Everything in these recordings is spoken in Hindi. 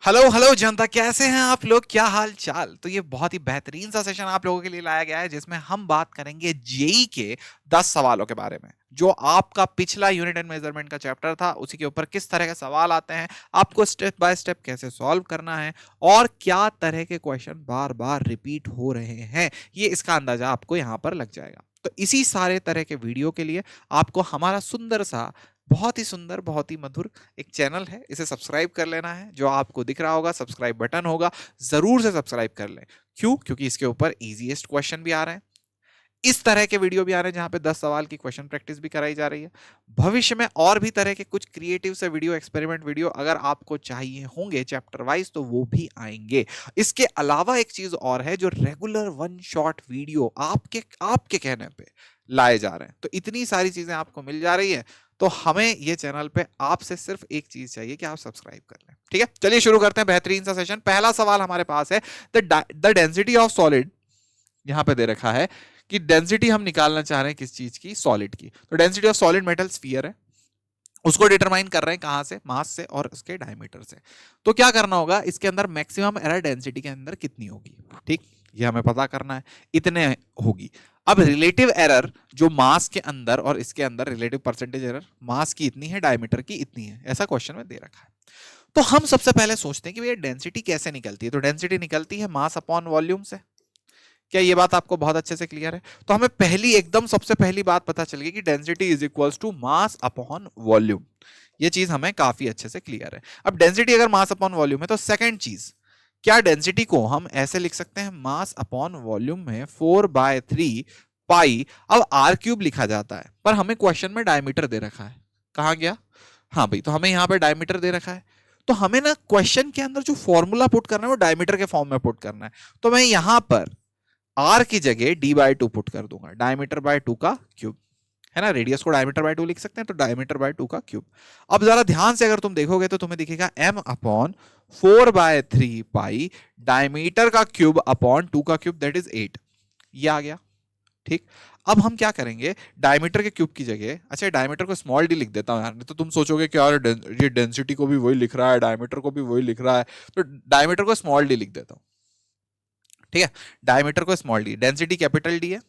हेलो हेलो जनता, कैसे हैं आप लोग? क्या हाल चाल? तो ये बहुत ही बेहतरीन सा सेशन आप लोगों के लिए लाया गया है जिसमें हम बात करेंगे जेई के 10 सवालों के बारे में। जो आपका पिछला यूनिट एंड मेजरमेंट का चैप्टर था उसी के ऊपर किस तरह के सवाल आते हैं, आपको स्टेप बाय स्टेप कैसे सॉल्व करना है और क्या तरह के क्वेश्चन बार बार रिपीट हो रहे हैं, ये इसका अंदाजा आपको यहां पर लग जाएगा। तो इसी सारे तरह के वीडियो के लिए आपको हमारा सुंदर सा, बहुत ही सुंदर, बहुत ही मधुर एक चैनल है, इसे सब्सक्राइब कर लेना है। जो आपको दिख रहा होगा सब्सक्राइब बटन होगा, जरूर से सब्सक्राइब कर लें। क्यों? क्योंकि इसके ऊपर इजीएस्ट क्वेश्चन भी आ रहे हैं, इस तरह के वीडियो भी आ रहे हैं जहां पे 10 सवाल की क्वेश्चन प्रैक्टिस भी कराई जा रही है। भविष्य में और भी तरह के कुछ क्रिएटिव से वीडियो, एक्सपेरिमेंट वीडियो अगर आपको चाहिए होंगे चैप्टर वाइज तो वो भी आएंगे। इसके अलावा एक चीज और है, जो रेगुलर वन शॉट वीडियो आपके आपके कहने पे लाए जा रहे हैं। तो इतनी सारी चीजें आपको मिल जा रही है, तो हमें ये चैनल पे आपसे सिर्फ एक चीज चाहिए कि आप सब्सक्राइब कर लें। ठीक है, चलिए शुरू करते हैं बेहतरीन सा सेशन। पहला सवाल हमारे पास है, द डेंसिटी ऑफ सॉलिड, यहां पे दे रखा है कि डेंसिटी हम निकालना चाह रहे हैं किस चीज की? सॉलिड की। तो density of solid metal sphere है, उसको डिटरमाइन कर रहे हैं कहां से? मास से और उसके डायमीटर से। तो क्या करना होगा, इसके अंदर मैक्सिमम एरर डेंसिटी के अंदर कितनी होगी? ठीक, ये हमें पता करना है, इतने होगी। अब रिलेटिव एरर जो मास के अंदर और इसके अंदर, रिलेटिव परसेंटेज एरर, मास की इतनी है, डायमीटर की इतनी है, ऐसा क्वेश्चन में दे रखा है। तो हम सबसे पहले सोचते हैं कि भैया डेंसिटी कैसे निकलती है। तो डेंसिटी निकलती है मास अपॉन वॉल्यूम से। क्या ये बात आपको बहुत अच्छे से क्लियर है? तो हमें पहली, एकदम सबसे पहली बात पता चल गई कि density is equals to mass upon volume. ये चीज हमें काफी अच्छे से क्लियर है। अब डेंसिटी अगर मास अपॉन वॉल्यूम है तो सेकंड चीज, क्या डेंसिटी को हम ऐसे लिख सकते हैं? मास अपॉन वॉल्यूम में 4/3 पाई। अब आर क्यूब लिखा जाता है, पर हमें क्वेश्चन में डायमीटर दे रखा है। कहां गया? हाँ भाई, तो हमें यहां पर डायमीटर दे रखा है, तो हमें ना क्वेश्चन के अंदर जो फॉर्मूला पुट करना है वो डायमीटर के फॉर्म में पुट करना है। तो मैं यहां पर आर की जगह d/2 पुट कर दूंगा, डायमीटर बाय 2 का क्यूब, है ना। रेडियस को डायमीटर बाय 2 लिख सकते हैं, तो डायमीटर बाय 2 का क्यूब। अब जरा ध्यान से अगर तुम देखोगे तो तुम्हें दिखेगा m अपॉन 4/3 पाई डायमीटर का क्यूब अपॉन 2 का क्यूब, दैट इज 8। ये आ गया। ठीक, अब हम क्या करेंगे, डायमीटर के क्यूब की जगह, अच्छा डायमीटर को स्मॉल डी लिख देता हूं यार, तो तुम सोचोगे कि यार ये डेंसिटी को भी वही लिख रहा है, डायमीटर को भी वही लिख रहा है, तो डायमीटर को स्मॉल डी लिख देता हूं। ठीक है, डायमीटर को small D, density capital D है।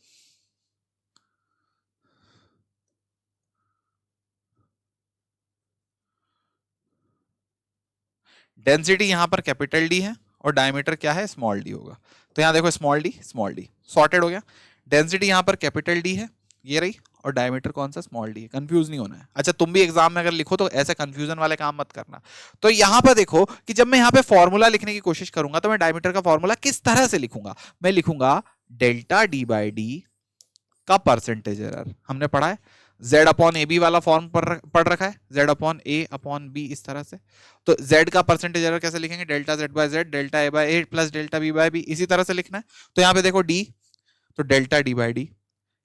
डेंसिटी यहां पर कैपिटल डी है और डायमीटर क्या है? स्मॉल डी होगा। तो यहां देखो स्मॉल डी सॉर्टेड हो गया। डेंसिटी यहां पर कैपिटल डी है, ये रही, और डायमीटर कौन सा? स्मॉल डी है। कंफ्यूज नहीं होना है। अच्छा, तुम भी एग्जाम में अगर लिखो तो ऐसे कंफ्यूजन वाले काम मत करना। तो यहां पर देखो कि जब मैं यहां पे फॉर्मूला लिखने की कोशिश करूंगा तो मैं डायमीटर का फॉर्मूला किस तरह से लिखूंगा? मैं लिखूंगा डेल्टा d/d का परसेंटेज एरर, हमने पढ़ा है z अपॉन ए बी वाला फॉर्म पढ़ रखा है, z अपॉन ए अपॉन बी, इस तरह से। तो z का परसेंटेज एरर कैसे लिखेंगे? Delta z by z, delta A by A plus delta B by B, इसी तरह से लिखना है। तो यहाँ पे देखो d, तो डेल्टा d/d।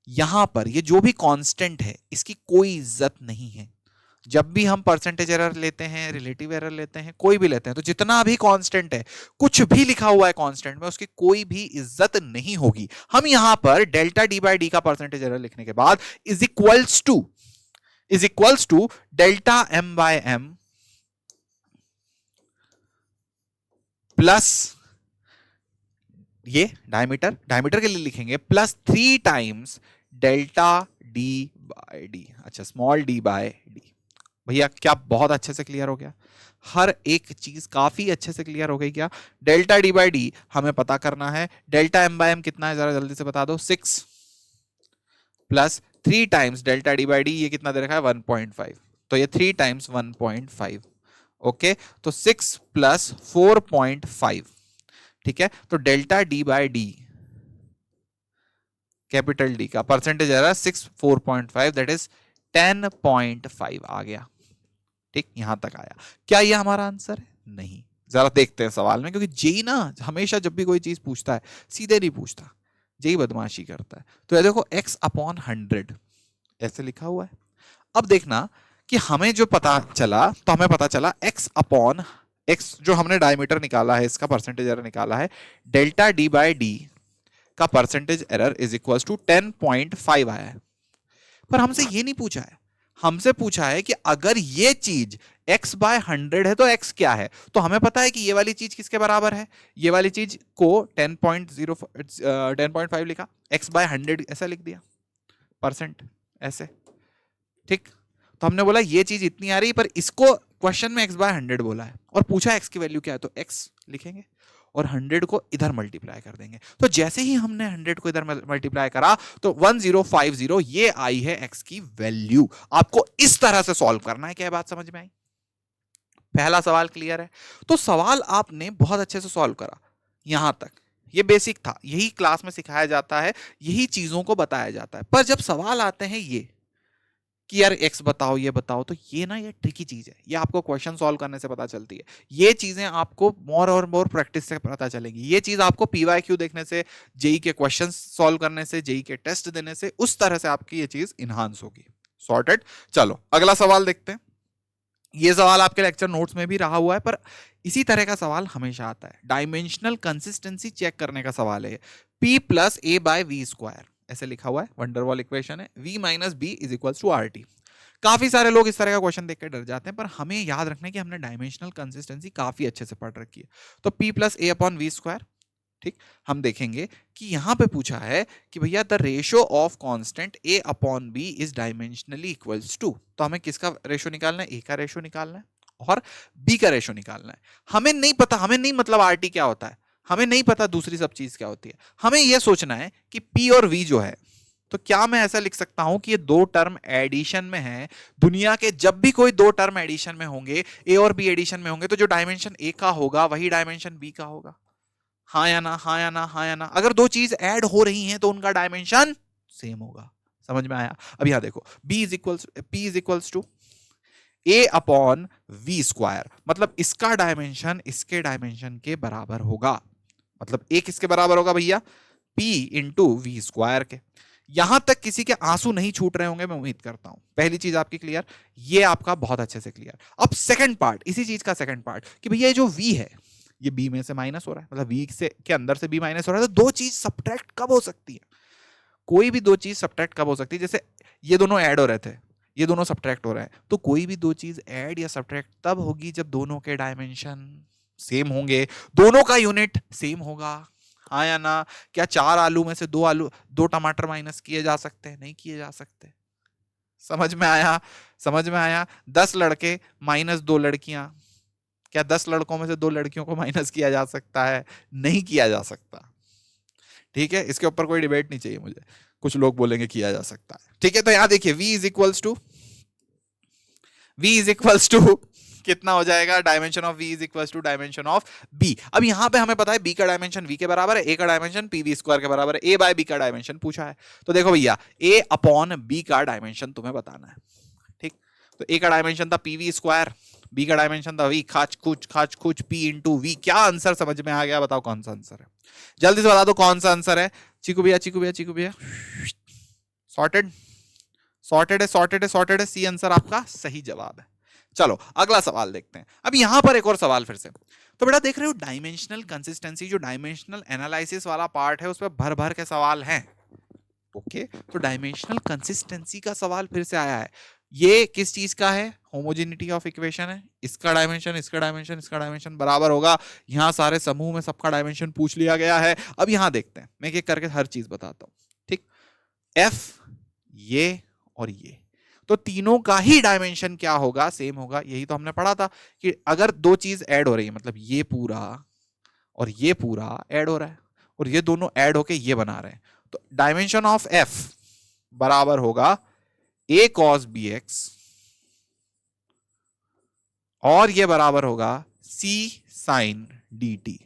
यहां पर ये जो भी कांस्टेंट है इसकी कोई इज्जत नहीं है। जब भी हम परसेंटेज एरर लेते हैं, रिलेटिव एरर लेते हैं, कोई भी लेते हैं, तो जितना भी कांस्टेंट है, कुछ भी लिखा हुआ है कांस्टेंट में, उसकी कोई भी इज्जत नहीं होगी। हम यहां पर डेल्टा d/d का परसेंटेज एरर लिखने के बाद is equals to delta m/m plus, ये डायमीटर के लिए लिखेंगे प्लस 3 टाइम्स डेल्टा d/d। अच्छा, स्मॉल d/d। भैया क्या बहुत अच्छे से क्लियर हो गया? हर एक चीज काफी अच्छे से क्लियर हो गई क्या? डेल्टा d/d हमें पता करना है। डेल्टा m/m कितना है, जरा जल्दी से बता दो। 6 प्लस 3 टाइम्स डेल्टा d/d, ये कितना दे रखा है? 1.5। तो ये 3 टाइम्स 1.5। ओके, तो 6 प्लस 4.5। ठीक है, तो डेल्टा d/d, कैपिटल डी का परसेंटेज आ रहा है 6 4.5, दैट इज 10.5 आ गया। ठीक, यहां तक आया। क्या ये हमारा आंसर है? नहीं। जरा देखते हैं सवाल में, क्योंकि जेई ना हमेशा जब भी कोई चीज पूछता है सीधे नहीं पूछता, जेई बदमाशी करता है। तो ये देखो x अपॉन 100 ऐसे लिखा हुआ है। अब देखना कि हमें जो पता चला, तो हमें पता चला x अपॉन x, जो हमने डायमीटर निकाला है, इसका परसेंटेज एरर निकाला है, डेल्टा d/d का percentage error is equal to 10.5 आया है। पर हमसे ये नहीं पूछा है, हमसे पूछा है कि अगर ये चीज x बाय 100 है तो x क्या है, तो हमें पता है कि ये वाली चीज किसके बराबर है, ये वाली चीज को 10.5 लिखा, x बाय 100 ऐसा लिख दिया परसेंट ऐसे, ठीक। तो हमने बोला ये चीज इतनी आ रही, पर इसको क्वेश्चन में x बाय 100 बोला है और पूछा x की वैल्यू क्या है, तो x लिखेंगे और 100 को इधर मल्टीप्लाई कर देंगे। तो जैसे ही हमने 100 को इधर मल्टीप्लाई करा तो 1050 ये आई है x की वैल्यू। आपको इस तरह से सॉल्व करना है। क्या बात समझ में आई? पहला सवाल क्लियर है? तो सवाल आपने बहुत अच्छे से सॉल्व करा यहां तक, ये बेसिक था, यही क्लास में सिखाया जाता है, यही चीजों को बताया जाता है। पर जब सवाल आते हैं ये कि यार एक्स बताओ, ये बताओ, तो ये ना ये ट्रिकी चीज है, ये आपको क्वेश्चन सॉल्व करने से पता चलती है। ये चीजें आपको मोर और मोर प्रैक्टिस से पता चलेंगी। ये चीज आपको पीवाईक्यू देखने से, जेई के क्वेश्चन सॉल्व करने से, जेई के टेस्ट देने से, उस तरह से आपकी ये चीज इनहांस होगी। सॉर्टेड। चलो अगला सवाल देखते हैं। ये सवाल आपके लेक्चर नोट्स में भी रहा हुआ है, पर इसी तरह का सवाल हमेशा आता है। डायमेंशनल कंसिस्टेंसी चेक करने का सवाल है। P plus a by v square ऐसे लिखा हुआ है, वंडरवॉल इक्वेशन है, v minus b is equals to R T. काफी सारे लोग इस तरह का क्वेश्चन देख कर डर जाते हैं, पर हमें याद रखना है कि हमने डायमेंशनल कंसिस्टेंसी काफी अच्छे से पढ़ रखी है। तो P plus a upon v square, ठीक। हम देखेंगे कि यहां पे पूछा है कि भैया the ratio of constant a upon b is dimensionally equals to, तो हमें किसका रेशियो निकालना है, a का रेशियो निकालना है और b का रेशियो निकालना है। हमें नहीं पता, हमें नहीं मतलब rt क्या होता है, हमें नहीं पता दूसरी सब चीज क्या होती है। हमें यह सोचना है कि p और v जो है, तो क्या मैं ऐसा लिख सकता हूं कि ये दो टर्म एडिशन में है। दुनिया के जब भी कोई दो टर्म एडिशन में होंगे, a और b एडिशन में होंगे, तो जो डायमेंशन a का होगा वही डायमेंशन b का होगा। हाँ या ना, हाँ या ना, हाँ या ना। अगर दो चीज ऐड हो रही हैं तो उनका डायमेंशन सेम होगा। समझ में आया? अब यहां देखो, b is equals p is equals to a upon v square, मतलब इसका डायमेंशन इसके डायमेंशन के बराबर होगा। मतलब a किसके बराबर होगा भैया? p इंटू वी स्क्वायर के। यहां तक किसी के आंसू नहीं छूट रहे होंगे, मैं उम्मीद करता हूं। पहली चीज आपकी क्लियर, ये आपका बहुत अच्छे से क्लियर। अब सेकंड पार्ट, इसी चीज का सेकंड पार्ट कि भैया ये जो v है, ये b में से माइनस हो रहा है, मतलब v से के अंदर से b माइनस हो रहा है, तो दो चीज सब्ट्रैक्ट कब हो सकती है? कोई भी दो चीज सब्ट्रैक्ट कब हो सकती है? जैसे ये दोनों ऐड हो रहे थे, ये दोनों सब्ट्रैक्ट हो रहे हैं, तो कोई भी दो चीज ऐड या सब्ट्रैक्ट तब होगी जब दोनों के डायमेंशन सेम होंगे, दोनों का यूनिट सेम होगा। हाँ या ना? क्या 4 आलू में से 2 टमाटर माइनस किए जा सकते हैं? नहीं किए जा सकते। समझ में आया? समझ में आया? 10 लड़के माइनस 2 लड़कियां, क्या 10 लड़कों में से 2 लड़कियों को माइनस किया जा सकता है? नहीं किया जा सकता। ठीक है, इसके ऊपर कोई डिबेट नहीं चाहिए मुझे। कुछ लोग बोलेंगे किया जा सकता है। ठीक है, तो यहां देखिए v इज इक्वल्स टू कितना हो जाएगा? Dimension of v is equals to dimension of b। अब यहां पे हमें पता है b का डायमेंशन v के बराबर है, a का डायमेंशन p v स्क्वायर के बराबर है। a बाय b का डायमेंशन पूछा है, तो देखो भैया a अपॉन b का डायमेंशन तुम्हें बताना है। ठीक, तो a का डायमेंशन था p v स्क्वायर, b का डायमेंशन था v खाच कुछ p इंटू v। क्या आंसर समझ में आ गया? बताओ कौन सा आंसर है, जल्दी से बता दो कौन सा आंसर है। चीकू भैया सॉर्टेड सॉर्टेड है। सी आंसर आपका सही जवाब है। चलो अगला सवाल देखते हैं। अब यहां पर एक और सवाल फिर से। तो बेटा देख रहे हो डायमेंशनल कंसिस्टेंसी, जो डायमेंशनल एनालिसिस वाला पार्ट है, उसमें भर भर के सवाल हैं। ओके, तो डायमेंशनल कंसिस्टेंसी का सवाल फिर से आया है। ये किस चीज का है? होमोजेनिटी ऑफ इक्वेशन है। इसका डायमेंशन बराबर होगा। यहां सारे समूह में सबका डायमेंशन पूछ लिया गया है। अब यहां देखते हैं, मैं एक करके हर चीज बताता हूं। ठीक, एफ, ये और ये, तो तीनों का ही डायमेंशन क्या होगा? सेम होगा। यही तो हमने पढ़ा था कि अगर दो चीज ऐड हो रही है, मतलब ये पूरा और ये पूरा ऐड हो रहा है और ये दोनों ऐड होके ये बना रहे हैं, तो डायमेंशन ऑफ एफ बराबर होगा a cos bx और ये बराबर होगा c sin dt।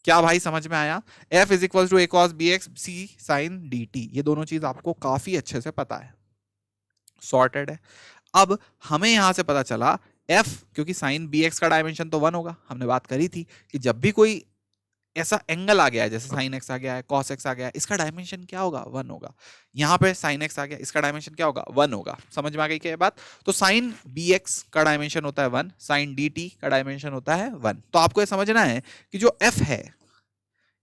क्या भाई समझ में आया? f is equal to a cos bx c sin dt, ये दोनों चीज आपको काफी अच्छे से पता है। सॉर्टेड है। अब हमें यहां से पता चला f, क्योंकि साइन bx का डायमेंशन तो 1 होगा। हमने बात करी थी कि जब भी कोई ऐसा एंगल आ गया है, जैसे साइन एक्स आ गया है, कॉस एक्स आ गया है, इसका डायमेंशन क्या होगा? 1 होगा। यहां पे साइन एक्स आ गया, इसका डायमेंशन क्या होगा? 1 होगा। समझ में आ गई क्या बात? तो साइन bx का डायमेंशन होता है 1, साइन dt का डायमेंशन होता है 1। तो आपको ये समझना है कि जो f है,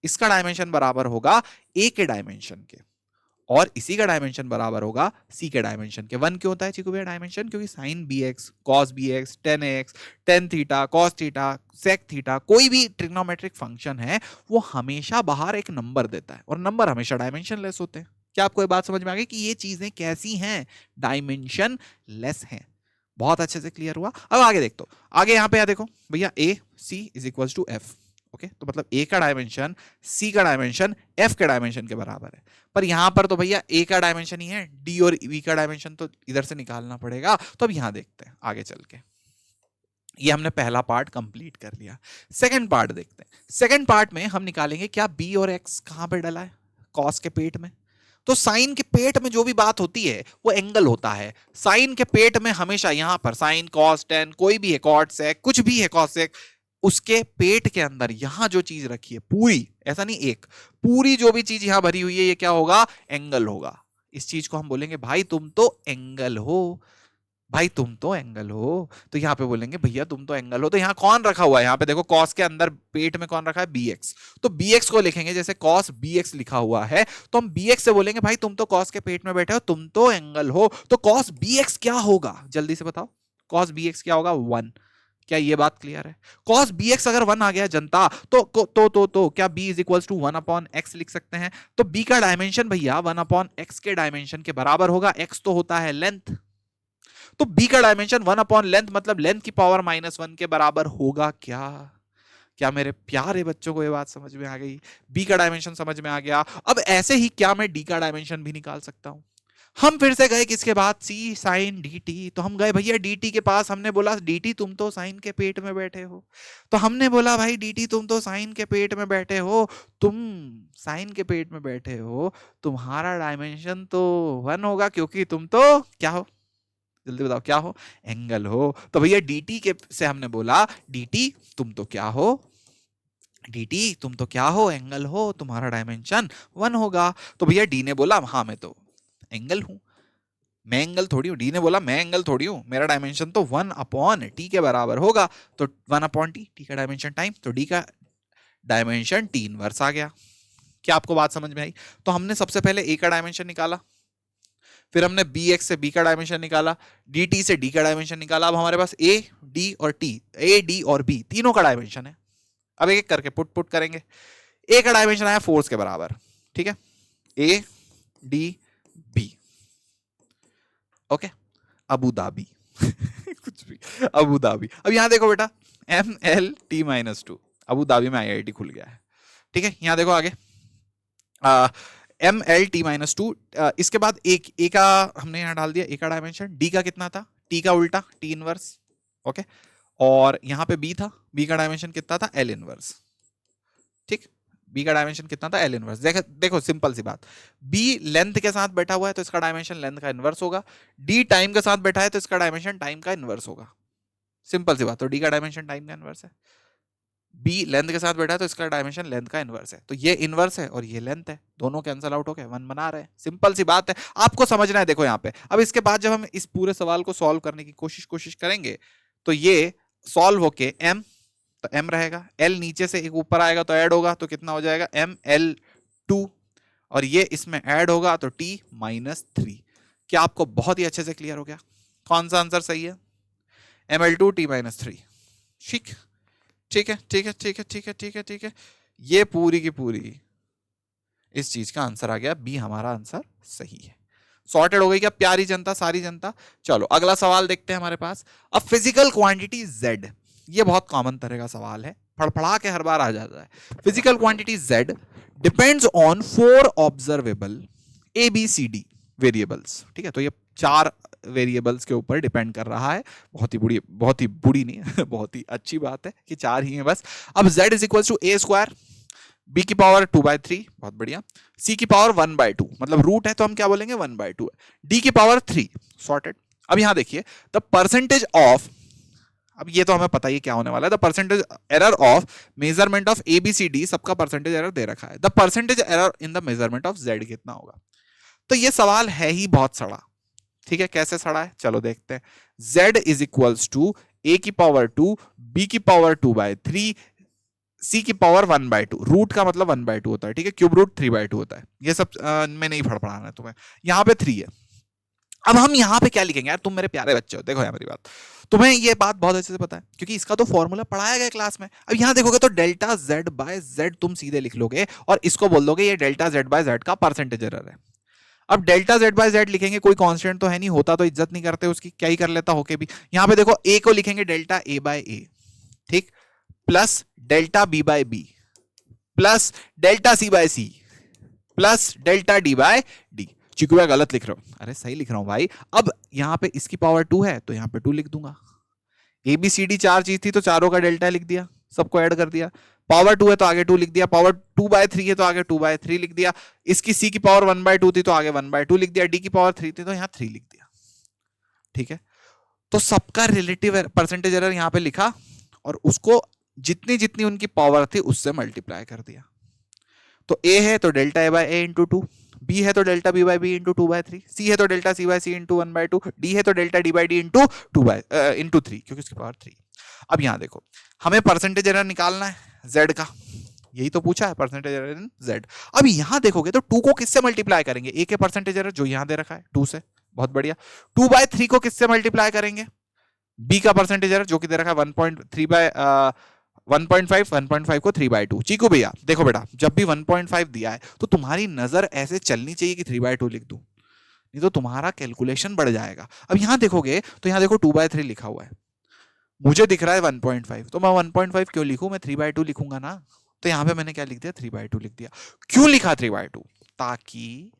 इसका डायमेंशन बराबर होगा a के डायमेंशन के, और इसी का डायमेंशन बराबर होगा सी के डायमेंशन के। 1 क्यों होता है चिकू भैया डायमेंशन? क्योंकि sine b x, cos b x, tan x, tan theta, cos theta, sec theta, कोई भी ट्रिग्नोमेट्रिक फंक्शन है वो हमेशा बाहर एक नंबर देता है और नंबर हमेशा डायमेंशन लेस होते हैं। क्या आपको ये बात समझ में आ गई कि ये चीजें कैसी हैं? डायमेंशन लेस हैं। बहुत अच्छे से क्लियर हुआ। अब आगे देख, तो आगे यहां पे देखो भैया, A C is equal to F. Okay, तो मतलब ए का डायमेंशन सी का डायमेंशन एफ के डायमेंशन के बराबर है। पर यहां पर तो भैया ए का डायमेंशन ही है, डी और बी का डायमेंशन तो इधर से निकालना पड़ेगा। तो अब यहां देखते हैं आगे चल के। ये हमने पहला पार्ट कंप्लीट कर लिया। सेकंड पार्ट देखते हैं। सेकंड पार्ट में हम निकालेंगे क्या बी और एक्स कहां पे डला है? कॉस के पेट में। तो साइन के पेट में जो भी बात होती है वो एंगल होता है। साइन के पेट में हमेशा यहां पर साइन, कॉस, टेन, कोई भी है, कॉट, सेक, कुछ भी है, कॉस, सेक, उसके पेट के अंदर यहां जो चीज रखी है पूरी, ऐसा नहीं एक, पूरी जो भी चीज यहां भरी हुई है ये क्या होगा? एंगल होगा। इस चीज को हम बोलेंगे भाई तुम तो एंगल हो, भाई तुम तो एंगल हो। तो यहां पे बोलेंगे भैया तुम तो एंगल हो। तो यहां कौन रखा हुआ है? यहां पे देखो कॉस के अंदर पेट में कौन रखा है? B x. तो बी एक्स को लिखेंगे जैसे कॉस बी एक्स लिखा हुआ है, तो हम बी एक्स से बोलेंगे भाई तुम तो कॉस के पेट में बैठे हो, तुम तो एंगल हो। तो कॉस बी एक्स क्या होगा? जल्दी से बताओ, कॉस बी एक्स क्या होगा? 1। क्या ये बात क्लियर है? cos bx अगर 1 आ गया जनता, तो क्या b is equal to 1 upon x लिख सकते हैं? तो b का डायमेंशन भैया 1 अपॉन एक्स के डायमेंशन के बराबर होगा। x तो होता है लेंथ, तो b का डायमेंशन 1 अपॉन लेंथ मतलब लेंथ की पावर -1 के बराबर होगा। क्या क्या मेरे प्यारे बच्चों को ये बात समझ में आ गई? b का डायमेंशन समझ में आ गया। अब ऐसे ही क्या मैं d का डायमेंशन भी निकाल सकता हूं? हम फिर से गए किसके बाद? सी साइन डी टी। तो हम गए भैया डी टी के पास, हमने बोला डी टी तुम तो साइन के पेट में बैठे हो। तो हमने बोला भाई डी टी तुम तो साइन के पेट में बैठे हो, तुम साइन के पेट में बैठे हो, तुम्हारा डायमेंशन तो 1 होगा क्योंकि तुम तो क्या हो? जल्दी बताओ क्या हो? एंगल हो। तो भैया डी टी के से हमने बोला डी टी तुम तो क्या हो? डी टी तुम तो क्या हो? एंगल हो, तुम्हारा डायमेंशन 1 होगा। तो भैया डी ने बोला हाँ मैं तो एंगल हूं, मैं एंगल थोड़ी हूं। डी ने बोला मैं एंगल थोड़ी हूं, मेरा डायमेंशन तो 1 अपॉन टी के बराबर होगा। तो 1 अपॉन टी, टी का डायमेंशन टाइम, तो डी का डायमेंशन टी इनवर्स आ गया। क्या आपको बात समझ में आई? तो हमने सबसे पहले ए का डायमेंशन निकाला, फिर हमने बी एक्स से बी का डायमेंशन निकाला, डी टी से डी का डायमेंशन निकाला। अब हमारे पास ए डी और टी, ए डी और बी तीनों का डायमेंशन है। अब एक एक करके पुट पुट करेंगे। ए का डायमेंशन आया फोर्स के बराबर, ठीक है, A D B. Okay, Abu Dhabi कुछ भी, अबू धाबी। अब यहां देखो बेटा, M L T -2, Abu Dhabi में IIT खुल गया है। ठीक है, यहां देखो आगे, एम एल टी -2। इसके बाद एक ए का हमने यहां डाल दिया, ए का डायमेंशन, डी का कितना था? टी का उल्टा, टी इनवर्स। ओके, और यहां पे बी था, बी का डायमेंशन कितना था? L inverse. ठीक, बी का डायमेंशन कितना था? L inverse. देखो सिंपल सी बात, बी लेंथ के साथ बैठा हुआ है तो इसका डायमेंशन लेंथ का इनवर्स होगा, डी टाइम के साथ बैठा है तो इसका डायमेंशन टाइम का इनवर्स होगा। सिंपल सी बात, तो डी का डायमेंशन टाइम का इनवर्स है, बी लेंथ के साथ बैठा है तो इसका डायमेंशन लेंथ का इनवर्स है। तो ये इनवर्स है और ये लेंथ है, दोनों कैंसिल आउट हो गए, 1 बना रहे हैं। सिंपल सी बात है, आपको समझना है। देखो यहाँ पे अब इसके बाद जब हम इस पूरे सवाल को सॉल्व करने की कोशिश करेंगे तो ये सॉल्व होके एम, तो एम रहेगा, एल नीचे से एक ऊपर आएगा तो ऐड होगा, तो कितना हो जाएगा? ML2, और ये इसमें ऐड होगा तो T -3। क्या आपको बहुत ही अच्छे से क्लियर हो गया कौन सा आंसर सही है? ML2 T -3। ठीक, ठीक है, ठीक है, ठीक है, ठीक है, ठीक है, ठीक है। ये पूरी की पूरी इस चीज का आंसर आ गया, बी हमारा आंसर सही है। सॉर्टेड हो गई क्या प्यारी जनता, सारी जनता? चलो अगला सवाल देखते हैं हमारे पास। अब फिजिकल क्वांटिटी Z, ये बहुत कॉमन तरह का सवाल है, फड़फड़ा के हर बार आ जाता है। Physical quantity Z depends on 4 observable ABCD variables. ठीक है, तो ये 4 वेरिएबल्स के ऊपर डिपेंड कर रहा है। बहुत ही बुरी नहीं बहुत ही अच्छी बात है कि 4 ही है बस। अब Z is equal to A square, b की पावर 2/3, बहुत बढ़िया, c की पावर 1/2, मतलब रूट है तो हम क्या बोलेंगे? 1/2 है, d की पावर 3, सॉर्टेड। अब यहां देखिए, द परसेंटेज ऑफ, अब ये तो हमें पता ही क्या होने वाला है, the percentage error of measurement of ABCD, सबका परसेंटेज एरर दे रखा है, the percentage error in the measurement of Z कितना होगा? तो ये सवाल है ही बहुत सड़ा। ठीक है, कैसे सड़ा है चलो देखते हैं। Z is equals to A की पावर 2, B की पावर 2/3, सी की पावर 1/2, रूट का मतलब 1/2 होता है, ठीक है, क्यूब रूट 3/2 होता है, ये सब मैं नहीं पढ़ाना है तुम्हें, यहाँ पे 3 है। अब हम यहाँ पे क्या लिखेंगे यार, तुम मेरे प्यारे बच्चे हो, देखो यार मेरी बात, तुम्हें ये बात बहुत अच्छे से पता है क्योंकि इसका तो फॉर्मूला पढ़ाया गया क्लास में। अब यहाँ देखोगे तो डेल्टा जेड बाय जेड तुम सीधे लिख लोगे और इसको बोल दोगे ये डेल्टा जेड बाय जेड का परसेंटेज एरर है। अब डेल्टा जेड बाय जेड लिखेंगे, कोई कांस्टेंट तो है नहीं, होता तो इज्जत नहीं करते उसकी, क्या ही कर लेता होके भी। यहाँ पे देखो ए को लिखेंगे डेल्टा ए बाय ए, ठीक, plus delta B by B, plus delta C by C, plus delta D by D. Chiku भाई गलत लिख रहा हूं, अरे सही लिख रहा हूं भाई। अब यहां पे इसकी पावर 2 है तो यहां पे 2 लिख दूंगा, ए बी सी डी 4 चीज थी तो चारों का डेल्टा लिख दिया, सबको ऐड कर दिया। पावर 2 है तो आगे 2 लिख दिया, पावर 2/3 है तो आगे 2/3 लिख दिया, इसकी सी की पावर 1/2 थी तो आगे 1/2 लिख दिया, डी की पावर 3 थी तो यहां 3 लिख दिया, ठीक है। तो सबका रिलेटिव परसेंटेज एरर यहां पे लिखा और उसको जितनी जितनी उनकी पावर थी उससे मल्टीप्लाई कर दिया। तो ए है तो delta A by a into 2, b है तो delta B by b into 2/3, c है तो delta C by c into 1/2, d है तो delta D by d into 3 क्योंकि उसकी पावर 3। अब यहां देखो हमें परसेंटेज एरर निकालना है जेड का, यही तो पूछा है परसेंटेज एरर इन जेड। अब यहां देखोगे तो 2 को किससे मल्टीप्लाई करेंगे, ए के परसेंटेज एरर जो यहां दे रखा है 2 से, बहुत बढ़िया। 2/3 को किससे मल्टीप्लाई करेंगे, बी का परसेंटेज एरर जो कि दे रखा है 1.5 को 3/2। चीकू भैया देखो बेटा, जब भी 1.5 दिया है तो तुम्हारी नजर ऐसे चलनी चाहिए कि 3/2 लिख दूं, नहीं तो तुम्हारा कैलकुलेशन बढ़ जाएगा। अब यहां देखोगे तो यहां देखो 2/3 लिखा हुआ है, मुझे दिख रहा है 1.5, तो मैं 1.5 क्यों लिखूं, मैं 3/2 लिखूंगा ना। तो यहां पे मैंने क्या लिख दिया, 3/2 लिख दिया। क्यों लिखा 3/2, ताकि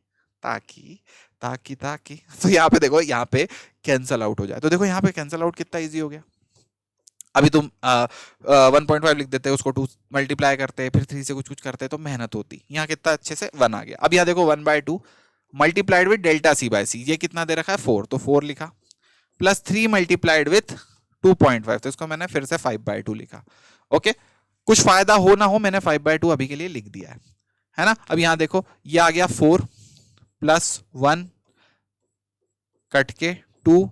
ताकि ताकि ताकि तो यहाँ पे देखो, यहाँ पे कैंसल आउट हो जाए। तो देखो यहाँ पे कैंसल आउट कितना इजी हो गया। अभी तुम 1.5 लिख देते, उसको 2 मल्टीप्लाई करते, फिर 3 से कुछ कुछ करते तो मेहनत होती, यहाँ कितना अच्छे से 1 आ गया। अब यहाँ देखो 1/2 multiplied with delta C by C, ये कितना दे रखा है 4, तो 4 लिखा, प्लस 3 मल्टीप्लाइड विथ 2.5, तो इसको मैंने फिर से 5/2 लिखा। ओके, कुछ फायदा हो ना हो मैंने 5/2 अभी के लिए लिख दिया है ना। अब यहां देखो ये आ गया 4 प्लस 1 कट के 2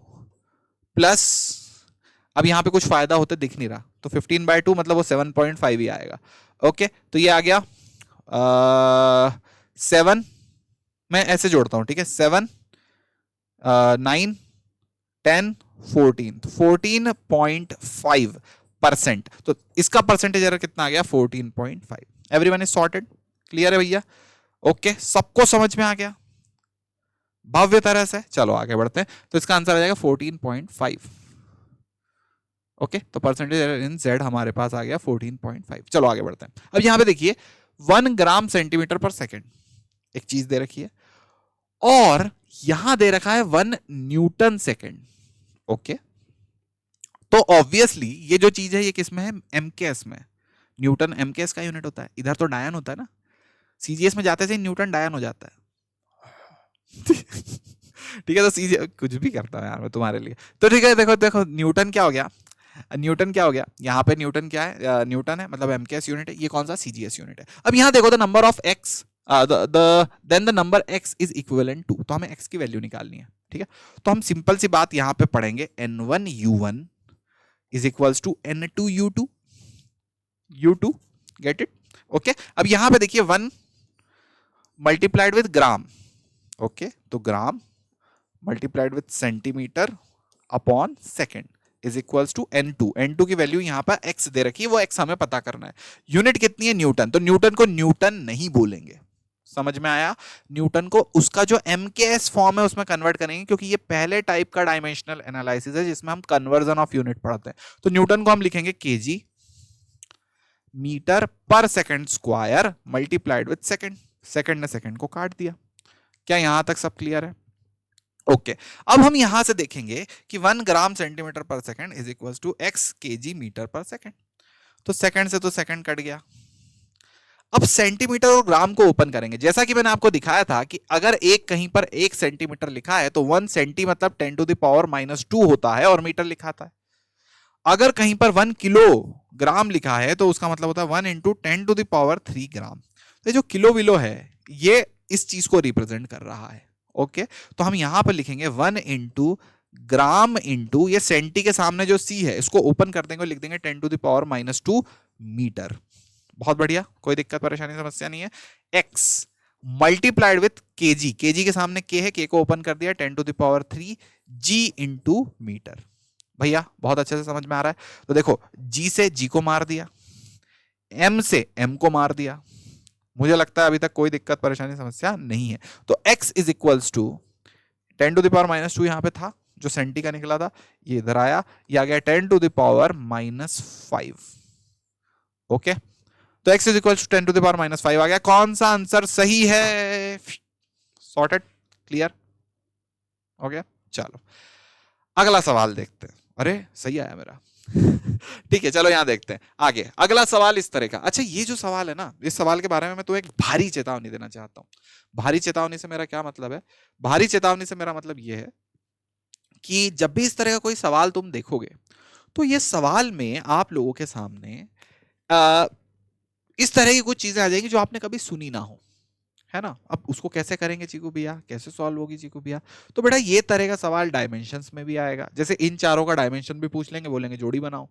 प्लस, अब यहां पे कुछ फायदा होते दिख नहीं रहा तो 15/2 मतलब वो 7.5 ही आएगा। ओके, तो ये आ गया 7, मैं ऐसे जोड़ता हूं, ठीक है, 7 9 10 14, तो 14.5%, तो इसका परसेंटेज एरर कितना आ गया 14.5। एवरीवन इज सॉर्टेड, क्लियर है भैया, ओके, सबको समझ में आ गया भव्य तरह से। चलो आगे बढ़ते हैं, तो इसका आंसर आ जाएगा 14.5। ओके, तो परसेंटेज एरर इन जेड हमारे पास आ गया 14.5। चलो आगे बढ़ते हैं। अब यहां पे देखिए 1 ग्राम सेंटीमीटर पर सेकेंड एक चीज दे रखी है और यहां दे रखा है 1 न्यूटन सेकेंड। ओके, तो ऑब्वियसली ये जो चीज है ये किस में है, एमकेएस में। न्यूटन एमकेएस का यूनिट होता है, इधर तो डायन होता है ना, सीजीएस में जाते से न्यूटन डायन हो जाता है। ठीक है, तो सीजीएस कुछ भी करता है यार मैं तुम्हारे लिए। तो ठीक है, देखो देखो न्यूटन क्या हो गया, न्यूटन क्या हो गया, यहाँ पे न्यूटन क्या है, न्यूटन है मतलब एमकेएस यूनिट है, ये कौन सा सीजीएस यूनिट है। अब यहाँ देखो the number of x then the number x is equivalent to, तो हमें x की वैल्यू निकालनी है, ठीक है। तो हम सिंपल सी बात यहां पे पढ़ेंगे, n1 u1 is equals to n2 u2, get it. Okay, अब यहां पे देखिए 1 मल्टीप्लाइड विद ग्राम, ओके, तो gram multiplied with centimetre upon second is equals to n2 की वैल्यू यहां पर x दे रखी है, वो x हमें पता करना है। यूनिट कितनी है, न्यूटन, तो न्यूटन को न्यूटन नहीं बोलेंगे, समझ में आया। न्यूटन को उसका जो एमकेएस फॉर्म है उसमें कन्वर्ट करेंगे, क्योंकि ये पहले टाइप का डायमेंशनल एनालिसिस है जिसमें हम कन्वर्जन ऑफ यूनिट पढ़ते हैं। तो न्यूटन को हम लिखेंगे केजी मीटर पर second square multiplied with second, second ने सेकंड को काट दिया। क्या यहां तक सब क्लियर है, ओके। अब हम यहां से देखेंगे कि 1 ग्राम सेंटीमीटर पर second is equal to x kg metre पर सेकंड, तो सेकंड से तो सेकंड कट गया। अब सेंटीमीटर और ग्राम को ओपन करेंगे, जैसा कि मैंने आपको दिखाया था कि अगर एक कहीं पर 1 सेंटीमीटर लिखा है तो 1 सेंटी मतलब 10 टू द पावर -2 होता है और मीटर लिखा था। अगर कहीं पर 1 किलोग्राम लिखा है तो उसका मतलब होता है 1 इंटू 10 टू द पावर 3 ग्राम। तो जो किलो विलो है ये इस चीज को रिप्रेजेंट कर रहा है। ओके, तो हम यहां पर लिखेंगे 1 इंटू ग्राम इंटू ये सेंटी के सामने जो सी है इसको ओपन कर देंगे, लिख देंगे 10 टू द पावर -2 मीटर। बहुत बढ़िया, कोई दिक्कत परेशानी समस्या नहीं है। x multiplied with kg, kg के सामने k है, k को ओपन कर दिया, 10⁻³ g इंटू मीटर। भैया बहुत अच्छे से समझ में आ रहा है। तो देखो g से g को मार दिया, m से m को मार दिया, मुझे लगता है अभी तक कोई दिक्कत परेशानी समस्या नहीं है। तो x इज इक्वल्स टू 10⁻⁻2 यहां पे था जो सेंटी का निकला था, ये इधर आया, ये आ गया 10⁻⁻5। ओके, तो x इज इक्वल टू 10⁻⁻5 आ गया। कौन सा आंसर सही है? सॉर्टेड, क्लियर हो गया। चलो अगला सवाल देखते हैं। अरे सही आया मेरा ठीक है, चलो यहां देखते हैं आगे। अगला सवाल इस तरह का, अच्छा ये जो सवाल है ना, इस सवाल के बारे में मैं तुम्हें एक भारी चेतावनी देना चाहता हूं। भारी चेतावनी से मेरा क्या मतलब है? भारी चेतावनी से मेरा मतलब ये है कि जब भी इस तरह का कोई सवाल तुम देखोगे तो ये सवाल में आप लोगों के सामने इस तरह की कुछ चीजें आ जाएंगी जो आपने कभी सुनी ना हो, है ना। अब उसको कैसे करेंगे चीकू भैया, कैसे सॉल्व होगी चीकू भैया? तो बेटा ये तरह का सवाल डायमेंशंस में भी आएगा। जैसे इन चारों का डायमेंशन भी पूछ लेंगे, बोलेंगे जोड़ी बनाओ।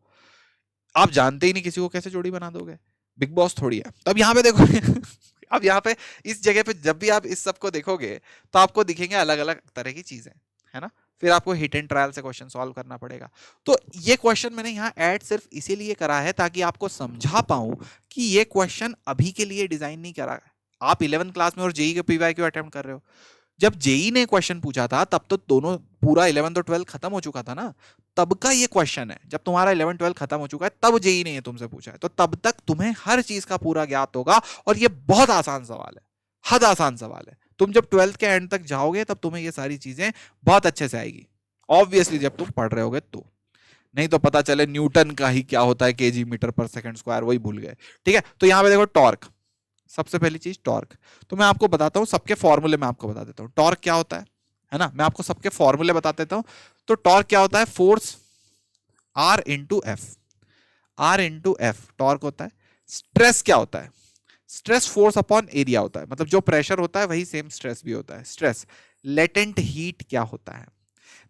आप जानते ही नहीं किसी को, कैसे जोड़ी बना दोगे? बिग बॉस थोड़ी है। तो अब यहाँ पे देखो अब यहाँ पे इस जगह पे जब भी आप इस सब को देखोगे तो आपको दिखेंगे अलग अलग तरह की चीजें, है ना। फिर आपको हिट एंड ट्रायल से क्वेश्चन सॉल्व करना पड़ेगा। तो ये क्वेश्चन मैंने यहाँ ऐड सिर्फ इसीलिए करा है ताकि आपको समझा पाऊं कि ये क्वेश्चन अभी के लिए डिजाइन नहीं करा है। आप 11th क्लास में और जेई के पीवाईक्यू अटेम्प्ट कर रहे हो। जब जेई ने क्वेश्चन पूछा था तब तो दोनों पूरा 11th और 12th खत्म हो चुका था ना, तब का ये क्वेश्चन है। जब तुम्हारा 11th 12th खत्म हो चुका है तब जेई ने ये तुमसे पूछा है, तो तब तक तुम्हें हर चीज का पूरा ज्ञात होगा। और ये बहुत आसान सवाल है, हद आसान सवाल है। तुम जब 12th के एंड तक जाओगे तब तुम्हें ये सारी चीजें बहुत अच्छे से आएगी, ऑब्वियसली जब तुम पढ़ रहे होगे तो। नहीं तो पता चले न्यूटन का ही क्या होता है केजी मीटर पर सेकंड स्क्वायर, वही भूल गए। ठीक है, तो यहां पे देखो टॉर्क, सबसे पहली चीज टॉर्क। तो मैं आपको बताता हूं, सबके फॉर्मूले में आपको बता देता हूं टॉर्क क्या होता है ना। मैं आपको सबके फॉर्मूले बता देता हूं। तो टॉर्क क्या होता है? Force r into f, r into f torque होता है। स्ट्रेस क्या होता है? स्ट्रेस फोर्स अपॉन एरिया होता है, मतलब जो प्रेशर होता है वही सेम स्ट्रेस भी होता है, स्ट्रेस। लेटेंट हीट क्या होता है?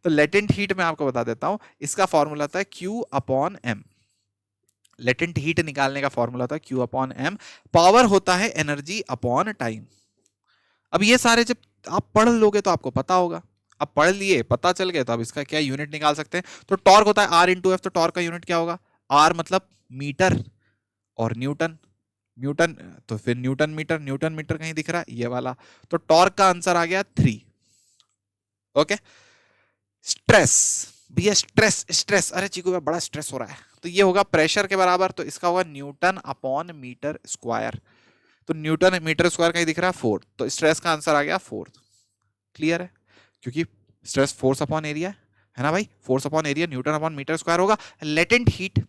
तो लेटेंट हीट मैं आपको बता देता हूं, इसका फॉर्मूला होता है Q upon m. Latent heat निकालने का फॉर्मूला होता है Q अपॉन एम। पावर होता है एनर्जी अपॉन टाइम। अब ये सारे जब आप पढ़ लोगे तो आपको पता होगा। अब पढ़ लिए, पता चल गए, तो अब इसका क्या यूनिट निकाल सकते हैं। तो टॉर्क होता है आर इंटू एफ, तो टॉर्क का यूनिट क्या होगा? आर मतलब मीटर और न्यूटन, न्यूटन तो फिर न्यूटन मीटर, न्यूटन मीटर कहीं दिख रहा है ये वाला। तो टॉर्क का आंसर आ गया 3। ओके, स्ट्रेस भैया, स्ट्रेस स्ट्रेस, अरे चीकू भैया बड़ा स्ट्रेस हो रहा है, तो ये होगा प्रेशर के बराबर, तो इसका होगा न्यूटन अपॉन मीटर स्क्वायर। तो न्यूटन मीटर स्क्वायर कहीं दिख रहा है 4, तो स्ट्रेस का आंसर आ गया 4। क्लियर है, क्योंकि स्ट्रेस फोर्स अपॉन एरिया है ना भाई, force upon area newton upon metre square होगा। Latent heat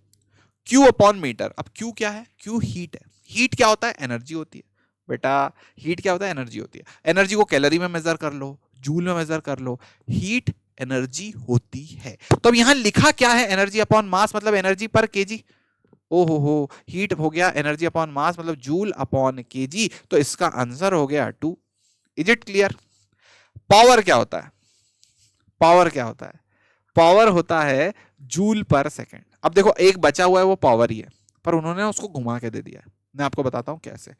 Q upon metre. अब Q क्या है? Q हीट है। हीट क्या होता है? एनर्जी होती है बेटा। हीट क्या होता है? एनर्जी होती है। एनर्जी को कैलोरी में मेजर कर लो, जूल में मेजर कर लो, हीट एनर्जी होती है। तो अब यहां लिखा क्या है? एनर्जी अपॉन मास, मतलब एनर्जी पर केजी। ओहो, हीट हो गया एनर्जी अपॉन मास मतलब जूल अपॉन केजी, तो इसका आंसर हो गया 2। Is it clear? पावर क्या होता है? पावर क्या होता है? पावर होता है जूल पर सेकंड। अब देखो एक बचा हुआ है वो पावर ही है, पर उन्होंने उसको घुमा के दे दिया है। मैं आपको बताता हूं कैसे।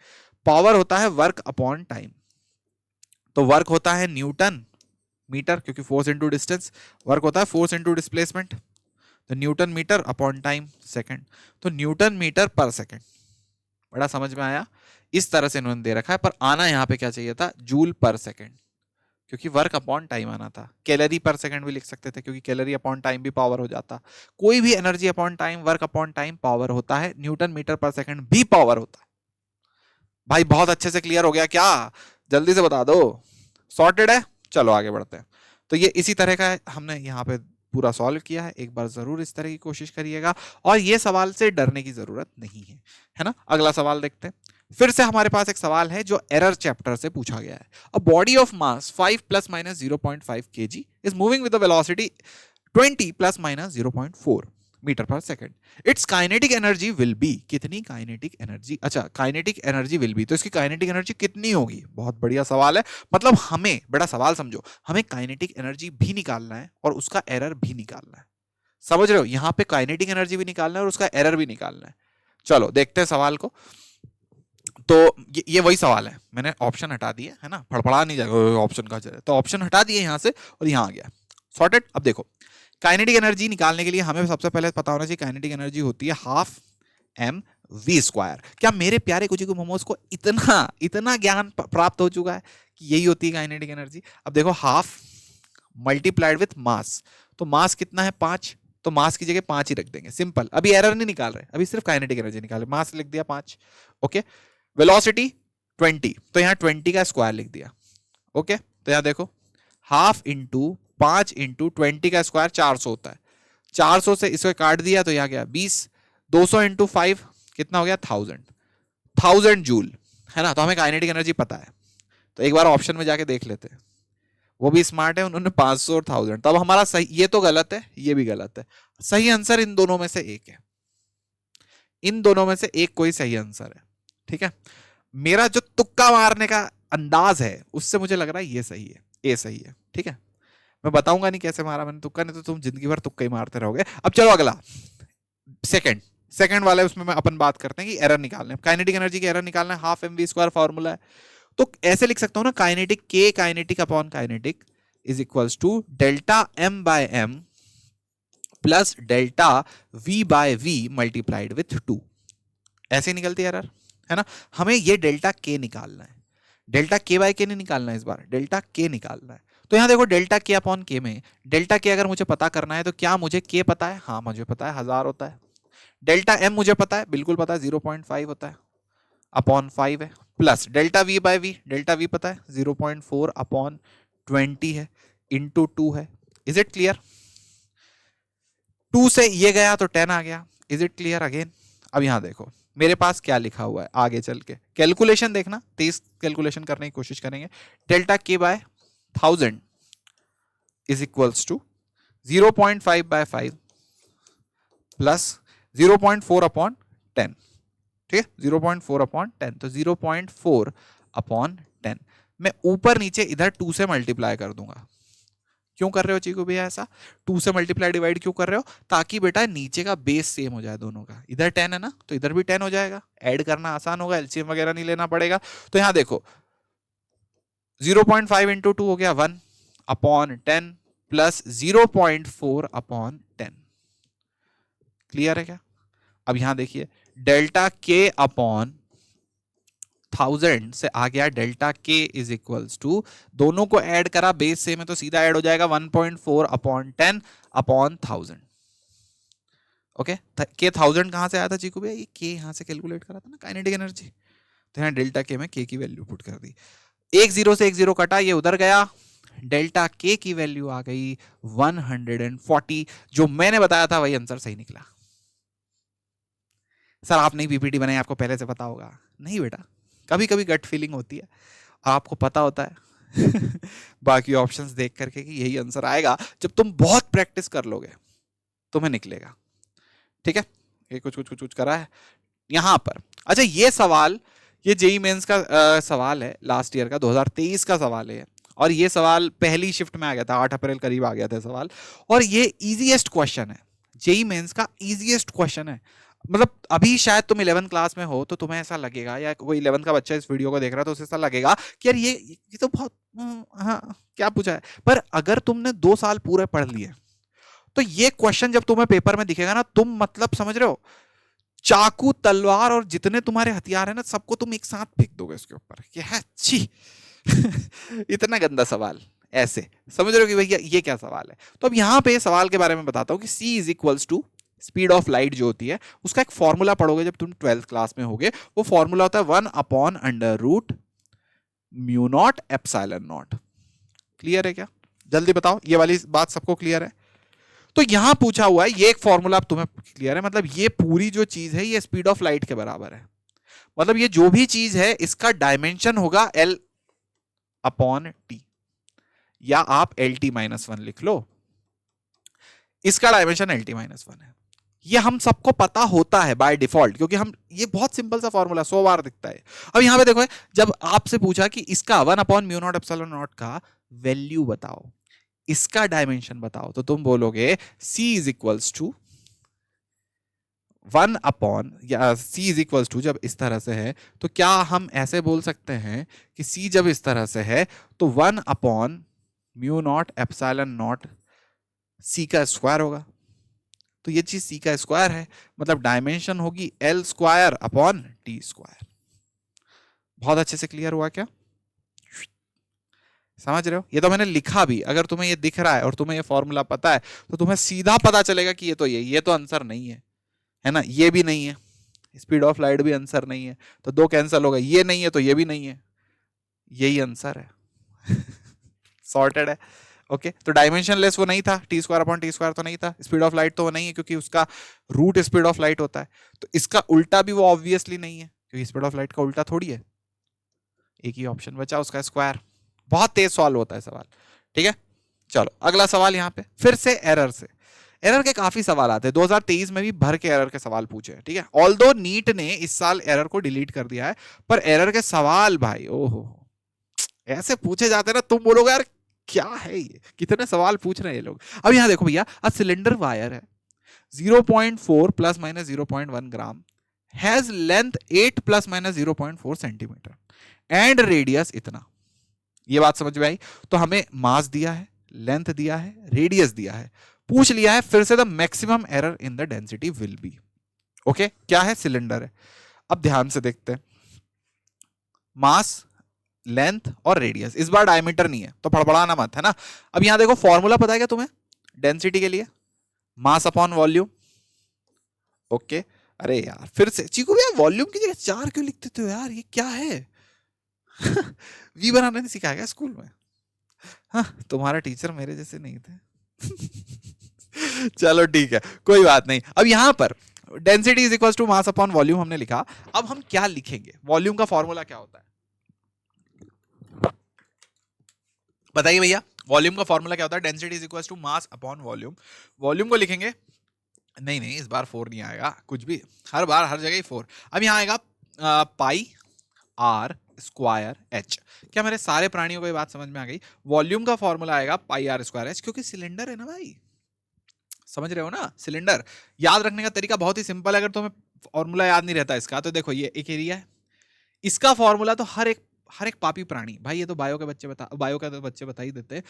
पावर होता है वर्क अपॉन टाइम। तो वर्क होता है न्यूटन मीटर, क्योंकि फोर्स इंटू डिस्टेंस। वर्क होता है फोर्स इंटू डिस्प्लेसमेंट, तो newton metre upon time second. तो न्यूटन मीटर पर सेकंड। बड़ा समझ में आया? इस तरह से इन्होंने दे रखा है, पर आना यहां पे क्या चाहिए था? जूल पर सेकंड, क्योंकि वर्क अपॉन टाइम आना था। कैलोरी पर सेकंड भी लिख सकते थे, क्योंकि कैलोरी अपॉन टाइम भी पावर हो जाता। कोई भी energy upon time, work upon time power होता है। न्यूटन मीटर पर सेकंड भी पावर होता है। भाई बहुत अच्छे से क्लियर हो गया क्या? जल्दी से बता दो। सॉर्टेड है, चलो आगे बढ़ते हैं। तो ये इसी तरह का हमने यहाँ पे पूरा सॉल्व किया है। एक बार जरूर इस तरह की कोशिश करिएगा, और ये सवाल से डरने की जरूरत नहीं है ना। अगला सवाल देखते हैं। फिर से हमारे पास एक सवाल है जो एरर चैप्टर से पूछा गया है। A body of mass 5 + - 0.5 kg is moving with the velocity 20 ± 0.4 metre पर second. Its kinetic energy will be, कितनी काइनेटिक एनर्जी? अच्छा, काइनेटिक एनर्जी विल बी, तो इसकी काइनेटिक एनर्जी कितनी होगी? बहुत बढ़िया सवाल है। मतलब हमें, बड़ा सवाल समझो, हमें काइनेटिक एनर्जी भी निकालना है और उसका एरर भी निकालना है। समझ रहे हो? यहां पे काइनेटिक एनर्जी भी निकालना है और उसका एरर भी निकालना है। चलो देखते हैं सवाल को। तो ये वही सवाल है, मैंने ऑप्शन हटा दिए है ना, फड़फड़ा नहीं जाएगा ऑप्शन का चले, तो ऑप्शन हटा दिए यहां से और यहां आ गया, सॉर्टेड। अब देखो काइनेटिक एनर्जी निकालने के लिए हमें सबसे पहले पता होना चाहिए काइनेटिक एनर्जी होती है हाफ एम वी स्क्वायर। क्या मेरे प्यारे कुची को मोमोज को इतना इतना ज्ञान प्राप्त हो चुका है कि यही होती है काइनेटिक एनर्जी? अब देखो हाफ मल्टीप्लाइड विथ मास, तो मास कितना है 5, तो मास की जगह 5 ही रख देंगे, सिंपल। अभी एरर नहीं निकाल रहे, अभी सिर्फ काइनेटिक एनर्जी निकाल रहे, मास लिख दिया 5। ओके, वेलोसिटी 20, तो यहां 20 का स्क्वायर लिख दिया। ओके, तो यहां देखो हाफ इंटू 5 इंटू 20 का स्क्वायर 400 होता है, 400 से इसको काट दिया तो यहां गया 20, 200 इंटू 5 कितना हो गया 1000, 1000 जूल, है ना। तो हमें काइनेटिक एनर्जी पता है, तो एक बार ऑप्शन में जाके देख लेते हैं। वो भी स्मार्ट है, उन्होंने 500 और 1000, तब हमारा सही, ये तो गलत है, ये भी गलत है। सही आंसर इन दोनों में से एक है, इन दोनों में से एक कोई सही आंसर है, ठीक है। मेरा जो तुक्का मारने का अंदाज है उससे मुझे लग रहा है ये सही है, ए सही है, ठीक है। मैं बताऊंगा नहीं कैसे मारा मैंने तुक्का, नहीं तो तुम जिंदगी भर तुक्का ही मारते रहोगे। अब चलो अगला, सेकंड, सेकंड वाले उसमें मैं अपन बात करते हैं कि एरर निकालना है, काइनेटिक एनर्जी की एरर निकालना है, half m v square formula है। तो ऐसे लिख सकता हूं ना, काइनेटिक के kinetic upon kinetic is equals to delta M bye m plus delta v by v multiplied with 2। ऐसे निकलती है एरर, है ना। हमें ये डेल्टा के निकालना है, डेल्टा के बाय के नहीं निकालना है, इस बार डेल्टा के निकालना है। तो यहां देखो डेल्टा के अपॉन के में डेल्टा के अगर मुझे पता करना है तो क्या मुझे के पता है? हाँ मुझे पता है, 1000 होता है। डेल्टा एम मुझे पता है, बिल्कुल पता है, 0.5 होता है, अपॉन 5 है, plus delta v by v, delta v पता है 0.4 अपॉन 20 है, इंटू 2 है। Is it clear? 2 से ये गया तो 10 आ गया। Is it clear again? अब यहां देखो मेरे पास क्या लिखा हुआ है, आगे चल के कैलकुलेशन देखना, तेज कैलकुलेशन करने की कोशिश करेंगे। Delta k by 1000 is equals to 0.5 by 5 plus 0.4 upon 10, ठीक है, 0.4 अपॉन 10, तो 0.4 अपॉन 10 मैं ऊपर नीचे इधर 2 से मल्टीप्लाई कर दूंगा। क्यों कर रहे हो चीकू भैया ऐसा? 2 से मल्टीप्लाई डिवाइड क्यों कर रहे हो? ताकि बेटा नीचे का बेस सेम हो जाए दोनों का, इधर 10 है ना तो इधर भी 10 हो जाएगा, ऐड करना आसान होगा, एलसीएम वगैरह नहीं लेना पड़ेगा। तो यहां देखो 0.5 इंटू 2 हो गया 1 अपॉन 10 प्लस 0.4 अपॉन 10। क्लियर है क्या? अब यहां देखिए डेल्टा के अपॉन 1000 से आ गया डेल्टा के इज इक्वल्स टू, दोनों को ऐड करा बेस से में तो सीधा ऐड हो जाएगा 1.4 अपॉन 10 अपॉन 1000। ओके, के 1000 कहां से आया था चीकू भैया? ये के यहां से कैलकुलेट करा था ना काइनेटिक एनर्जी, तो यहां डेल्टा के में के की वैल्यू पुट कर दी, एक जीरो से एक जीरो कटा, ये उधर गया, डेल्टा के की वैल्यू आ गई 140। जो मैंने बताया था वही आंसर सही निकला। सर आपने पीपीटी बनाई, आपको पहले से पता होगा? नहीं बेटा, कभी कभी गट फीलिंग होती है, आपको पता होता है बाकी ऑप्शंस देख करके कि यही आंसर आएगा। जब तुम बहुत प्रैक्टिस कर लोगे तुम्हें निकलेगा, ठीक है। ये कुछ कुछ कुछ कुछ करा है यहां पर। अच्छा ये सवाल, ये जेई मेंस का सवाल है, लास्ट ईयर का 2023 का सवाल है, और ये सवाल पहली शिफ्ट में आ गया था, 8 अप्रैल करीब आ गया था सवाल, और ये इजीएस्ट क्वेश्चन है, जेई मेंस का इजीएस्ट क्वेश्चन है। मतलब अभी शायद तुम 11th क्लास में हो तो तुम्हें ऐसा लगेगा, या कोई 11th का बच्चा इस वीडियो को देख रहा है तो उसे ऐसा लगेगा कि यार ये तो बहुत हाँ क्या पूछा है। पर अगर तुमने 2 साल पूरे पढ़ लिए तो ये क्वेश्चन जब तुम्हें पेपर में दिखेगा ना, तुम मतलब समझ रहे हो, चाकू तलवार और जितने तुम्हारे हथियार है ना सबको तुम एक साथ फेंक दोगे इसके ऊपर, ये है छी इतना गंदा सवाल, ऐसे समझ रहे हो कि भैया ये क्या सवाल है। तो अब यहां पे सवाल के बारे में बताता हूं कि c is equals to speed of light जो होती है उसका एक फॉर्मूला पढ़ोगे जब तुम 12th क्लास में होगे। वो फॉर्मूला होता है 1 upon under root mu not epsilon not. Clear है क्या? जल्दी बताओ, ये वाली बात सबको क्लियर है? तो यहां पूछा हुआ है, ये एक फॉर्मूला तुम्हें क्लियर है, मतलब ये पूरी जो चीज है ये स्पीड ऑफ लाइट के बराबर है, मतलब ये जो भी चीज है इसका डायमेंशन होगा एल अपॉन टी, या आप एल टी माइनस वन लिख लो, इसका dimension L T minus one है। ये हम सबको पता होता है बाय डिफॉल्ट, क्योंकि हम, ये बहुत सिंपल सा फॉर्मूला 100 बार दिखता है। अब यहां पे देखो, जब आपसे पूछा कि इसका 1 upon mu not epsilon not का वैल्यू बताओ, इसका डायमेंशन बताओ, तो तुम बोलोगे c is equals to one upon या सी इज इक्वल टू जब इस तरह से है तो क्या हम ऐसे बोल सकते हैं कि सी जब इस तरह से है तो one upon mu not epsilon naught C का स्क्वायर होगा। तो ये चीज सी का स्क्वायर है, मतलब डायमेंशन होगी L square upon T square. बहुत अच्छे से क्लियर हुआ क्या? समझ रहे हो? ये तो मैंने लिखा भी, अगर तुम्हें ये दिख रहा है और तुम्हें ये फॉर्मूला पता है तो तुम्हें सीधा पता चलेगा कि ये तो आंसर नहीं है ना? ये भी नहीं है, स्पीड ऑफ लाइट भी आंसर नहीं है, तो दो कैंसिल हो गए, ये नहीं है तो ये भी नहीं है, यही आंसर है। सॉर्टेड है। ओके तो डायमेंशन लेस वो नहीं था, T square upon T square तो नहीं था, स्पीड ऑफ लाइट तो वो नहीं है क्योंकि उसका रूट स्पीड ऑफ लाइट होता है, तो इसका उल्टा भी वो ऑब्वियसली नहीं है क्योंकि स्पीड ऑफ लाइट का उल्टा थोड़ी है। एक ही ऑप्शन बचा, उसका स्क्वायर। बहुत तेज सॉल्व होता है सवाल, ठीक है। चलो अगला सवाल यहाँ पे फिर से एरर से। एरर के काफी सवाल आते हैं, 2023 में भी भर के एरर के सवाल पूछे हैं, ठीक है। ऑल्दो नीट ने इस साल एरर को डिलीट कर दिया है, पर एरर के सवाल भाई ओहो ऐसे पूछे जाते हैं ना, तुम बोलोगे यार क्या है ये, कितने सवाल पूछ रहे हैं ये लोग। अब यहाँ देखो भैया, अ सिलेंडर वायर है 0.4 plus minus 0.1 gram, has length 8 plus minus 0.4 centimetre and radius इतना। ये बात समझ में आई? तो हमें मास दिया है, लेंथ दिया है, रेडियस दिया है, पूछ लिया है फिर से the maximum error in the density will be. Okay क्या है? सिलेंडर है। अब ध्यान से देखते हैं, मास, लेंथ और रेडियस, इस बार डायमीटर नहीं है तो फड़फड़ाना मत, है ना। अब यहां देखो फॉर्मूला पता है क्या तुम्हें डेंसिटी के लिए? मास अपॉन वॉल्यूम। ओके अरे यार फिर से चीकू भैया वॉल्यूम की जगह 4 क्यों लिख देते हो यार, ये क्या है? वी बनाना नहीं सिखाया क्या स्कूल में? हाँ तुम्हारा टीचर मेरे जैसे नहीं थे। चलो ठीक है कोई बात नहीं। अब यहां पर density is equal to mass upon volume हमने लिखा, अब हम क्या लिखेंगे? वॉल्यूम का फॉर्मूला क्या होता है बताइए भैया? वॉल्यूम का फॉर्मूला क्या होता है? Density is equal to mass upon volume. Volume को लिखेंगे, नहीं नहीं इस बार 4 नहीं आएगा, कुछ भी हर बार हर जगह ही 4। अब यहां आएगा पाई आर स्क्वायर एच। क्या मेरे सारे प्राणियों को ये बात समझ में आ गई? वॉल्यूम का फॉर्मूला आएगा पाई आर स्क्वायर एच, क्योंकि सिलेंडर है ना भाई, समझ रहे हो ना? सिलेंडर याद रखने का तरीका बहुत ही सिंपल है, अगर तुम्हें फॉर्मूला याद नहीं रहता इसका तो देखो ये एक एरिया है, इसका फॉर्मूला तो हर एक पापी प्राणी भाई, ये तो बायो के बच्चे बायो का तो बच्चे बता ही देते हैं।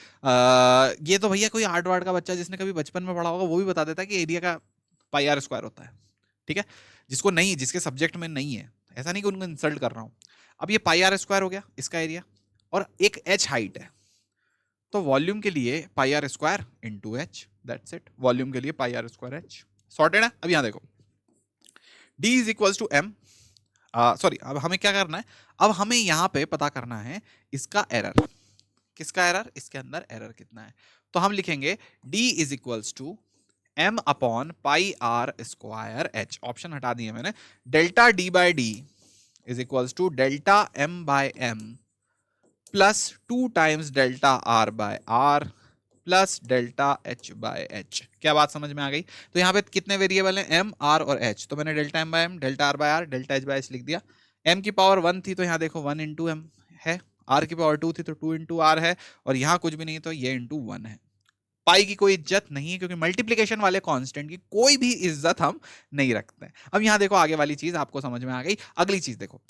ये तो भैया कोई आर्ट वार्ट का बच्चा जिसने कभी बचपन में पढ़ा होगा वो भी बता देता है कि एरिया का पाई आर स्क्वायर होता है, ठीक है। जिसको नहीं, जिसके सब्जेक्ट में नहीं है, ऐसा नहीं कि उनको इंसल्ट कर रहा हूं। अब ये पाई आर स्क्वायर हो गया इसका एरिया, और एक एच हाइट है, तो वॉल्यूम के लिए pi R square into H, that's it. Volume के लिए pi R square H, sorted है। अब यहां देखो d is equal to M, sorry अब हमें क्या करना है, अब हमें यहां पे पता करना है इसका एरर। किसका एरर? इसके अंदर एरर कितना है, तो हम लिखेंगे d is equals to m upon pi R square H, option हटा दिए मैंने, delta d by D is equals to delta m by m plus 2 times delta r by r plus delta h by h। क्या बात समझ में आ गई? तो यहाँ पे कितने वेरिएबल हैं? m, r और h, तो मैंने delta m by m, delta r by r, delta h by h लिख दिया। m की पावर 1 थी तो यहाँ देखो 1 इंटू m है, r की पावर 2 थी तो 2 इंटू r है, और यहाँ कुछ भी नहीं तो ये इंटू 1 है। पाई की कोई इज्जत नहीं है क्योंकि मल्टीप्लीकेशन वाले कांस्टेंट की कोई भी इज्जत हम नहीं रखते। अब यहाँ देखो आगे वाली चीज आपको समझ में आ गई। अगली चीज देखो,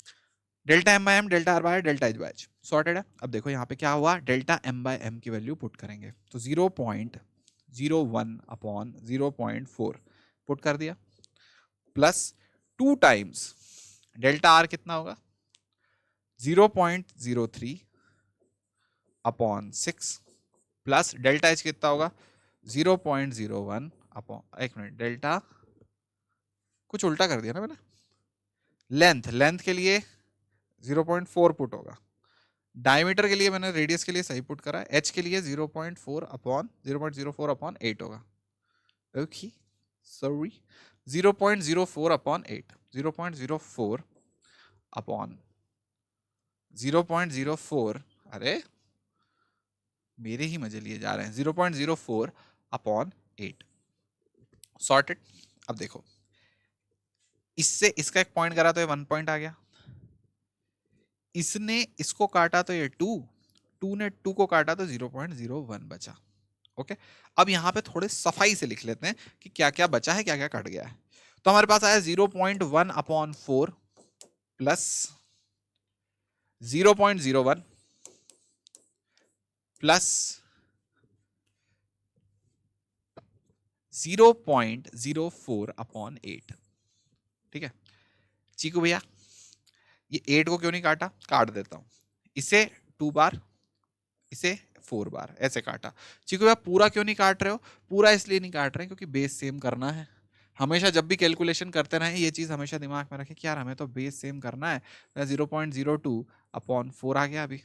delta M bye M, delta R by delta H by H, sorted है। अब देखो यहाँ पे क्या हुआ, डेल्टा एम बाय एम की वैल्यू पुट करेंगे तो 0.01 अपॉन 0.4 पुट कर दिया, प्लस 2 टाइम्स डेल्टा आर कितना होगा 0.03 अपॉन 6 प्लस डेल्टा एच कितना होगा 0.01 अपॉन, एक मिनट डेल्टा कुछ उल्टा कर दिया ना मैंने, लेंथ के लिए 0.4 पुट होगा, डायमीटर के लिए मैंने रेडियस के लिए सही पुट करा, एच के लिए 0.4 अपॉन 0.04 अपॉन 8 होगा। ओके सॉरी 0.04 अपॉन 8, 0.04 अपॉन 0.04, अरे मेरे ही मजे लिए जा रहे हैं, 0.04 अपॉन 8, सॉर्टेड। अब देखो इससे इसका एक पॉइंट करा तो ये 1 पॉइंट आ गया, इसने इसको काटा तो ये 2 ने 2 को काटा तो 0.01 बचा। ओके अब यहां पे थोड़े सफाई से लिख लेते हैं कि क्या क्या बचा है क्या क्या कट गया है। तो हमारे पास आया 0.1/4 प्लस 0.01 प्लस 0.04/8। ठीक है चीकू भैया, ये 8 को क्यों नहीं काटा, काट देता हूं, इसे 2 बार, इसे 4 बार ऐसे काटा। चीकू भैया पूरा क्यों नहीं काट रहे हो, पूरा इसलिए नहीं काट रहे हैं क्योंकि बेस सेम करना है। हमेशा जब भी कैलकुलेशन करते रहें ये चीज हमेशा दिमाग में रखें कि यार हमें तो बेस सेम करना है। 0.02/4 आ गया अभी।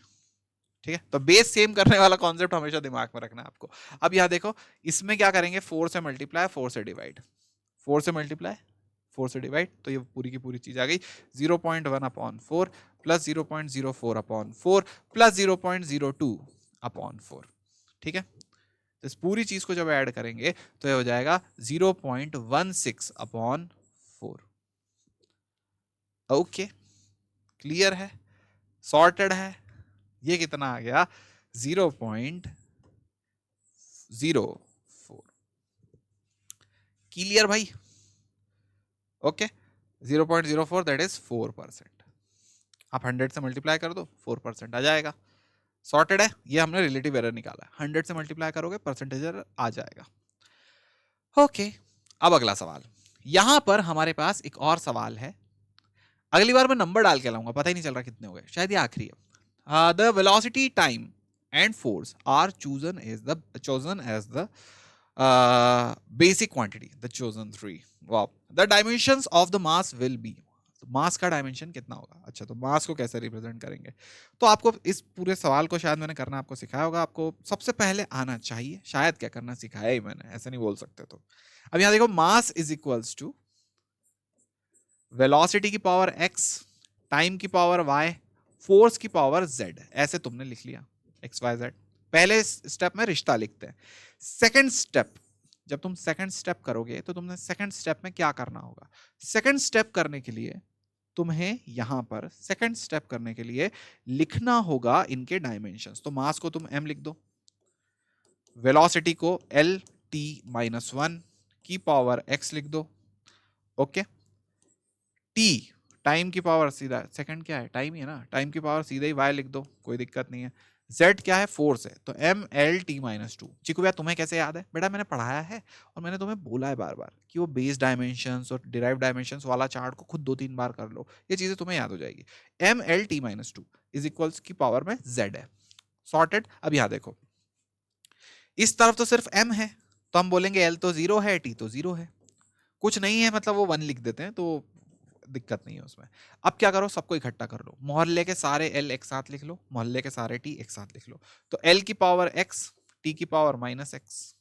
ठीक है, तो बेस सेम करने वाला कॉन्सेप्ट हमेशा दिमाग में रखना है आपको। अब यहाँ देखो, इसमें क्या करेंगे, 4 से मल्टीप्लाई, 4 से डिवाइड, 4 से मल्टीप्लाई, 4 से डिवाइड, तो ये पूरी की पूरी चीज आ गई। 0.1/4 प्लस 0.04/4 प्लस 0.02/4। ठीक है, तो इस पूरी चीज को जब ऐड करेंगे तो ये हो जाएगा 0.16/4। ओके, क्लियर है, सॉर्टेड है। ये कितना आ गया, 0.04। क्लियर भाई, ओके। 0.04 that is 4%। आप 100 से मल्टीप्लाई कर दो, 4% आ जाएगा। सॉर्टेड है, ये हमने रिलेटिव एरर निकाला है, 100 से मल्टीप्लाई करोगे परसेंटेज एरर आ जाएगा। ओके, अब अगला सवाल, यहां पर हमारे पास एक और सवाल है। अगली बार मैं नंबर डाल के लाऊंगा, पता ही नहीं चल रहा कितने हो गए, शायद ये आखिरी है। The velocity, time and force are chosen as the basic quantity, the chosen three. Wow. The dimensions of the mass will be. मास का डायमेंशन कितना होगा। अच्छा, तो मास को कैसे रिप्रेजेंट करेंगे, तो आपको इस पूरे सवाल को शायद मैंने करना आपको सिखाया होगा, आपको सबसे पहले आना चाहिए, शायद क्या करना सिखाया ही मैंने, ऐसे नहीं बोल सकते। तो अब यहां देखो, mass is equals to velocity की पावर x, टाइम की पावर y, फोर्स की पावर z, ऐसे तुमने लिख लिया XYZ। पहले स्टेप में रिश्ता लिखते हैं। सेकंड स्टेप, जब तुम सेकंड स्टेप करोगे तो तुमने सेकंड स्टेप में क्या करना होगा, सेकंड स्टेप करने के लिए तुम्हें यहां पर सेकंड स्टेप करने के लिए लिखना होगा इनके डायमेंशंस। तो मास को तुम m लिख दो, वेलोसिटी को LT-1 की पावर x लिख दो। ओके, t टाइम की पावर, सीधा सेकंड क्या है, टाइम ही है ना, टाइम की पावर सीधा ही y लिख दो, कोई दिक्कत नहीं है। z क्या है, फोर्स है, तो MLT-2। चिकू भैया तुम्हें कैसे याद है, बेटा मैंने पढ़ाया है और मैंने तुम्हें बोला है बार बार कि वो बेस डायमेंशंस और डिराइव डायमेंशंस वाला चार्ट को खुद 2-3 बार कर लो, ये चीजें तुम्हें याद हो जाएगी। MLT-2 इज इक्वल्स की पावर में z है। सॉर्टेड। अब यहां देखो, इस तरफ तो सिर्फ m है, तो हम बोलेंगे l तो 0 है, t तो 0 है, कुछ नहीं है मतलब वो 1 लिख देते हैं, तो दिक्कत नहीं है उसमें। अब क्या करो, सबको इकट्ठा कर लो, मोहल्ले के सारे l एक साथ लिख लो, मोहल्ले के सारे t एक साथ लिख लो। तो l की पावर x, t की पावर -x,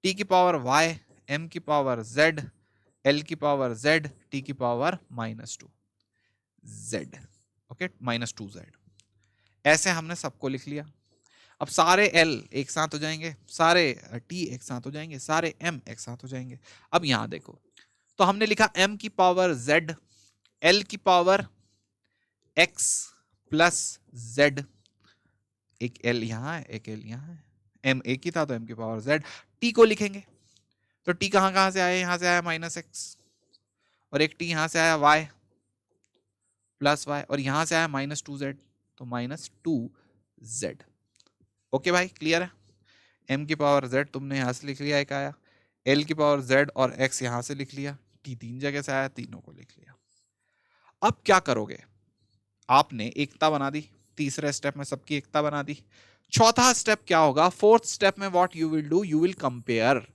t की पावर y, m की पावर z, l की पावर z, t की पावर -2 z। Okay, -2z। ऐसे हमने सबको लिख लिया। अब सारे l एक साथ हो जाएंगे, सारे t एक साथ हो जाएंगे, सारे m एक साथ हो जाएंगे। अब यहां देखो, तो हमने लिखा m की पावर z, l की पावर x प्लस z, एक l यहां है, एक l यहां है, m एक ही था तो m की पावर z। t को लिखेंगे, तो t कहां कहां से आया, यहां से आया -x, और एक t यहां से आया y प्लस y, और यहां से आया -2z, तो -2z। ओके भाई, क्लियर है। m की पावर z तुमने यहां से लिख लिया, एक आया, l की पावर z और x यहां से लिख लिया, t 3 जगह से आया, तीनों को लिख लिया। अब क्या करोगे, आपने एकता बना दी, तीसरे स्टेप में सबकी एकता बना दी। चौथा स्टेप क्या होगा, फोर्थ स्टेप में what you will do, you will compare.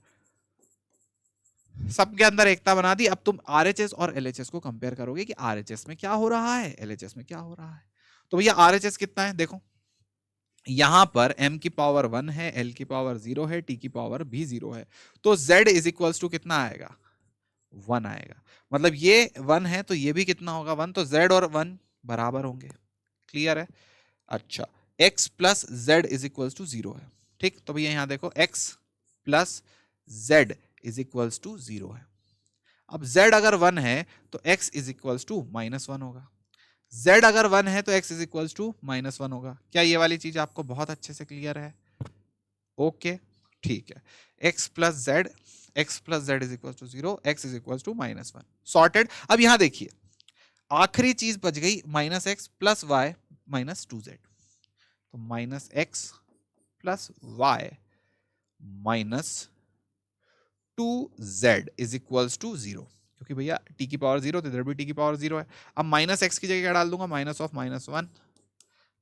सबके अंदर एकता बना दी, अब तुम RHS और LHS को कंपेयर करोगे कि RHS में क्या हो रहा है, LHS में क्या हो रहा है। तो भैया RHS कितना है, देखो यहां पर m की पावर 1 है, l की पावर 0 है, t की पावर भी 0 है, तो z इज इक्वल्स टू कितना आएगा, 1 आएगा। मतलब ये 1 है तो ये भी कितना होगा, 1, तो z और 1 बराबर होंगे। क्लियर है। अच्छा, x plus z is equals to 0 है। ठीक, तो भैया यहां देखो x plus z is equals to 0 है। अब z अगर 1 है तो x इज इक्वल्स टू -1 होगा, z अगर 1 है तो x इज इक्वल्स टू -1 होगा। क्या ये वाली चीज आपको बहुत अच्छे से क्लियर है। ओके, ठीक है, x plus z, x plus Z is equal to 0, x is equal to -1। Sorted. अब यहां देखिए आखिरी चीज बच गई -x plus Y minus 2z। तो -x plus Y minus 2z is equals to 0, क्योंकि भैया t की पावर 0 तो इधर भी t की पावर 0 है। अब -x की जगह क्या डाल दूंगा, -(-1)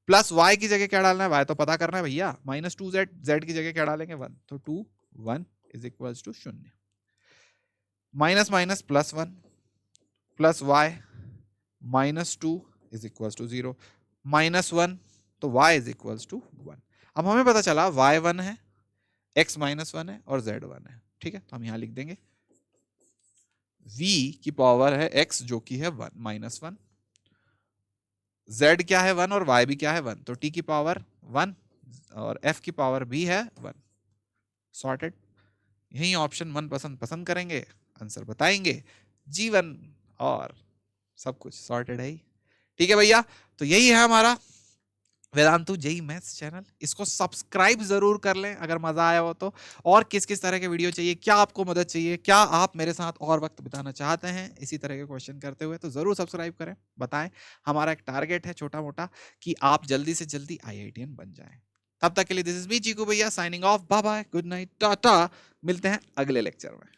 प्लस y की जगह क्या डालना है, y तो पता करना है भैया, -2z, z की जगह क्या डालेंगे 1, तो 2 1 is equals to 0। Minus minus plus 1 plus y -2 is equals to 0, -1 तो y इज इक्वल्स टू 1। अब हमें पता चला y 1 है, x -1 है और z 1 है। ठीक है, तो हम यहां लिख देंगे v की पावर है x जो कि है 1 -1, z क्या है 1 और y भी क्या है 1, तो t की पावर 1 और f की पावर भी है 1। सॉर्टेड। यही ऑप्शन 1 पसंद करेंगे, आंसर बताएंगे, जीवन और सब कुछ सॉर्टेड है ही। ठीक है भैया, तो यही है हमारा वेदांतु जेई मैथ्स चैनल। इसको सब्सक्राइब जरूर कर लें अगर मजा आया हो तो। और किस किस तरह के वीडियो चाहिए, क्या आपको मदद चाहिए, क्या आप मेरे साथ और वक्त बिताना चाहते हैं इसी तरह के क्वेश्चन करते हुए, तो जरूर सब्सक्राइब करें, बताएं। हमारा एक टारगेट है छोटा मोटा कि आप जल्दी से जल्दी IITian बन जाएं। तब तक के लिए दिस इज मी चीकू भैया signing off, bye bye, good night, tata. मिलते हैं अगले लेक्चर में।